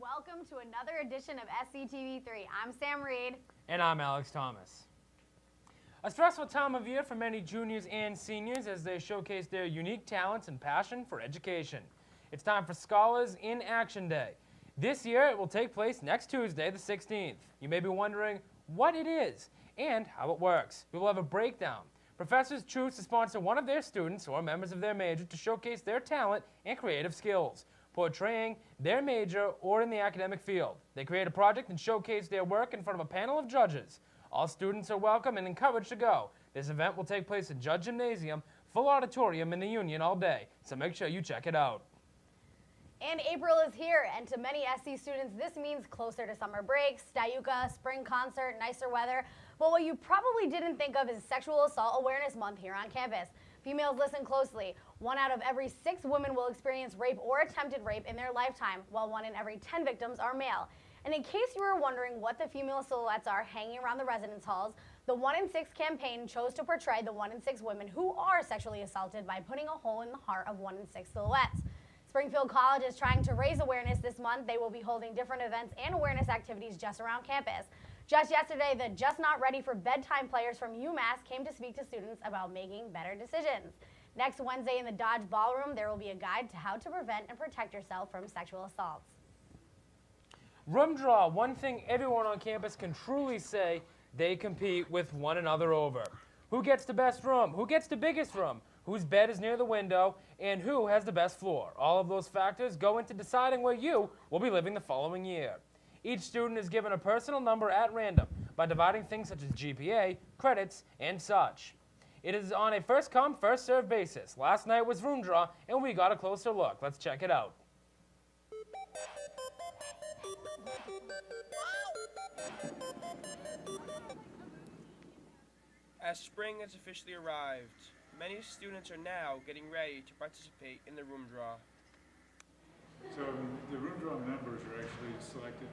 welcome to another edition of SCTV3. I'm Sam Reed. And I'm Alex Thomas. A stressful time of year for many juniors and seniors as they showcase their unique talents and passion for education. It's time for Scholars in Action Day. This year it will take place next Tuesday, the 16th. You may be wondering what it is and how it works. We will have a breakdown. Professors choose to sponsor one of their students or members of their major to showcase their talent and creative skills, portraying their major or in the academic field. They create a project and showcase their work in front of a panel of judges. All students are welcome and encouraged to go. This event will take place at Judd Gymnasium, full auditorium in the Union all day, so make sure you check it out. And April is here, and to many SC students, this means closer to summer breaks, Stayuka, spring concert, nicer weather. But what you probably didn't think of is Sexual Assault Awareness Month here on campus. Females, listen closely. 1 out of every 6 women will experience rape or attempted rape in their lifetime, while 1 in every 10 victims are male. And in case you were wondering what the female silhouettes are hanging around the residence halls, the 1 in 6 campaign chose to portray the 1 in 6 women who are sexually assaulted by putting a hole in the heart of 1 in 6 silhouettes. Springfield College is trying to raise awareness this month. They will be holding different events and awareness activities just around campus. Just yesterday, the Just Not Ready for Bedtime players from UMass came to speak to students about making better decisions. Next Wednesday in the Dodge Ballroom, there will be a guide to how to prevent and protect yourself from sexual assaults. Room draw, one thing everyone on campus can truly say they compete with one another over. Who gets the best room? Who gets the biggest room? Whose bed is near the window? And who has the best floor? All of those factors go into deciding where you will be living the following year. Each student is given a personal number at random by dividing things such as GPA, credits, and such. It is on a first-come, first-served basis. Last night was room draw, and we got a closer look. Let's check it out. As spring has officially arrived, many students are now getting ready to participate in the room draw. So the room draw numbers are actually selected,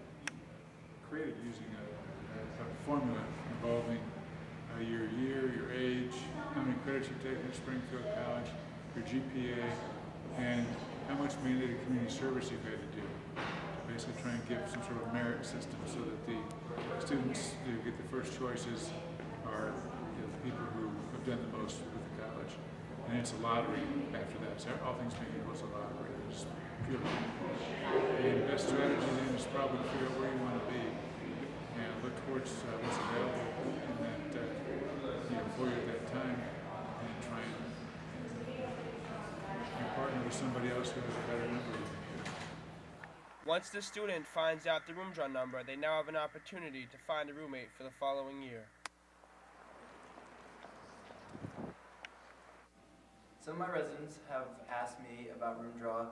created using a formula involving your year, your age, how many credits you've taken at Springfield College, your GPA, and how much mandated community service you've had to do. To basically try and give some sort of merit system so that the students who get the first choices are the people who have done the most with the college. And it's a lottery after that. So all things being equal, it's a lottery. It's pure. And the best strategy then is probably to figure out where you want to be and look towards what's available in that for you at that time, and try and partner with somebody else who has a better number than you. Once the student finds out the room draw number, they now have an opportunity to find a roommate for the following year. Some of my residents have asked me about room draw,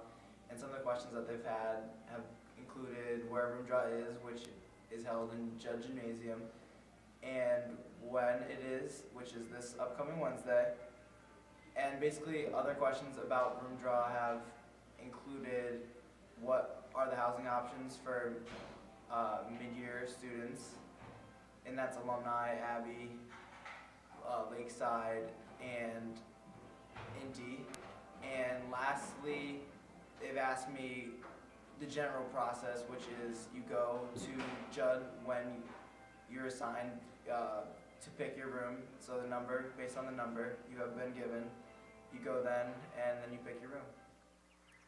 and some of the questions that they've had have included where room draw is, which is held in Judd Gymnasium, and when it is, which is this upcoming Wednesday. And basically other questions about room draw have included what are the housing options for mid-year students, and that's alumni, Abbey, Lakeside, and Indy. And lastly, they've asked me the general process, which is you go to Judd when you're assigned to pick your room. So the number, based on the number you have been given, you go then and then you pick your room.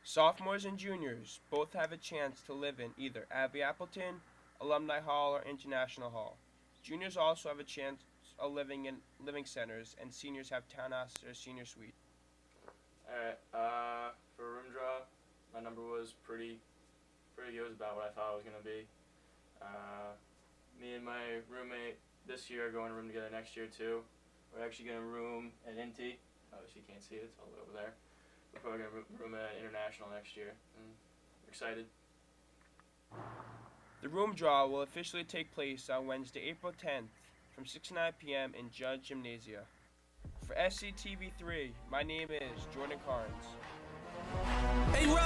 Sophomores and juniors both have a chance to live in either Abbey Appleton, Alumni Hall, or International Hall. Juniors also have a chance of living in living centers, and seniors have townhouse or senior suite. Alright, for room draw, my number was pretty good. It was about what I thought it was going to be. Me and my roommate this year are going to room together next year too. We're actually going to room at Inty. Obviously you can't see it, it's all the way over there. We're probably going to room at International next year. We're excited. The room draw will officially take place on Wednesday, April 10th from 6 to 9 p.m. in Judd Gymnasia. For SCTV3, my name is Jordan Carnes. Hey, Rob!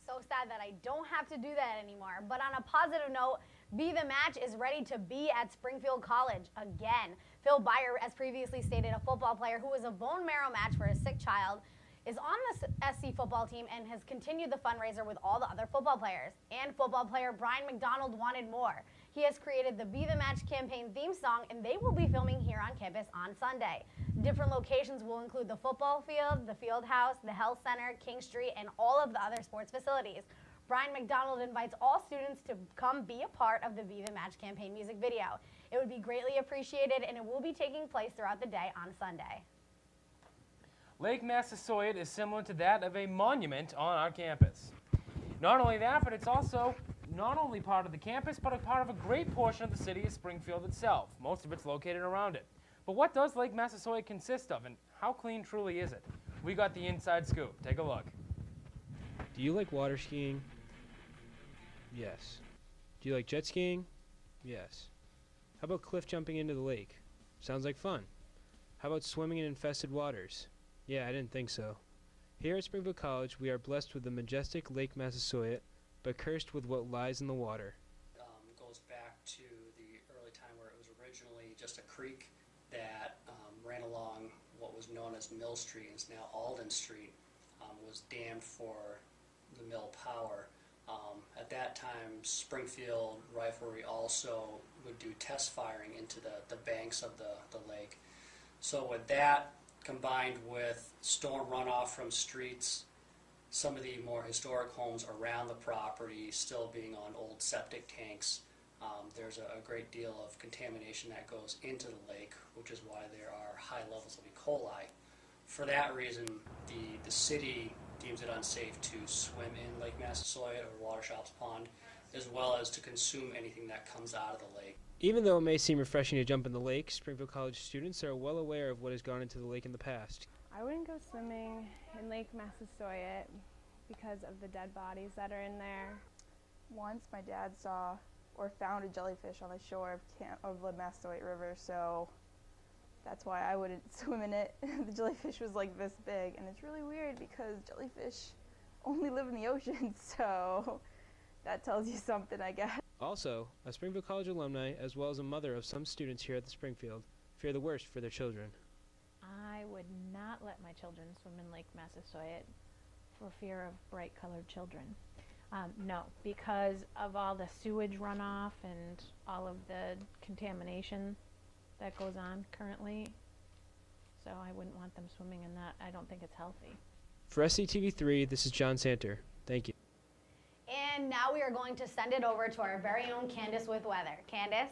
So sad that I don't have to do that anymore. But on a positive note, Be The Match is ready to be at Springfield College again. Phil Byer, as previously stated, a football player who was a bone marrow match for a sick child. is on the SC football team and has continued the fundraiser with all the other football players. And football player Brian McDonald wanted more. He has created the Be the Match campaign theme song, and they will be filming here on campus on Sunday. Different locations will include the football field, the field house, the health center, King Street, and all of the other sports facilities. Brian McDonald invites all students to come be a part of the Be the Match campaign music video. It would be greatly appreciated, and it will be taking place throughout the day on Sunday. Lake Massasoit is similar to that of a monument on our campus. Not only that, but it's also not only part of the campus, but a part of a great portion of the city of Springfield itself. Most of it's located around it. But what does Lake Massasoit consist of, and how clean truly is it? We got the inside scoop. Take a look. Do you like water skiing? Yes. Do you like jet skiing? Yes. How about cliff jumping into the lake? Sounds like fun. How about swimming in infested waters? Yeah, I didn't think so. Here at Springfield College, we are blessed with the majestic Lake Massasoit, but cursed with what lies in the water. Goes back to the early time where it was originally just a creek that ran along what was known as Mill Street, and it's now Alden Street, was dammed for the mill power. At that time, Springfield Riflery also would do test firing into the banks of the lake. So with that, combined with storm runoff from streets, some of the more historic homes around the property still being on old septic tanks, there's a great deal of contamination that goes into the lake, which is why there are high levels of E. coli. For that reason, the city deems it unsafe to swim in Lake Massasoit or Watershops Pond, as well as to consume anything that comes out of the lake. Even though it may seem refreshing to jump in the lake, Springfield College students are well aware of what has gone into the lake in the past. I wouldn't go swimming in Lake Massasoit because of the dead bodies that are in there. Once my dad saw or found a jellyfish on the shore of the Massasoit River, so that's why I wouldn't swim in it. The jellyfish was like this big, and it's really weird because jellyfish only live in the ocean, so that tells you something, I guess. Also, a Springfield College alumni, as well as a mother of some students here at the Springfield, fear the worst for their children. I would not let my children swim in Lake Massasoit for fear of bright-colored children. No, because of all the sewage runoff and all of the contamination that goes on currently. So I wouldn't want them swimming in that. I don't think it's healthy. For SCTV3, this is John Santer. Thank you. And now we are going to send it over to our very own Candace with weather. Candace?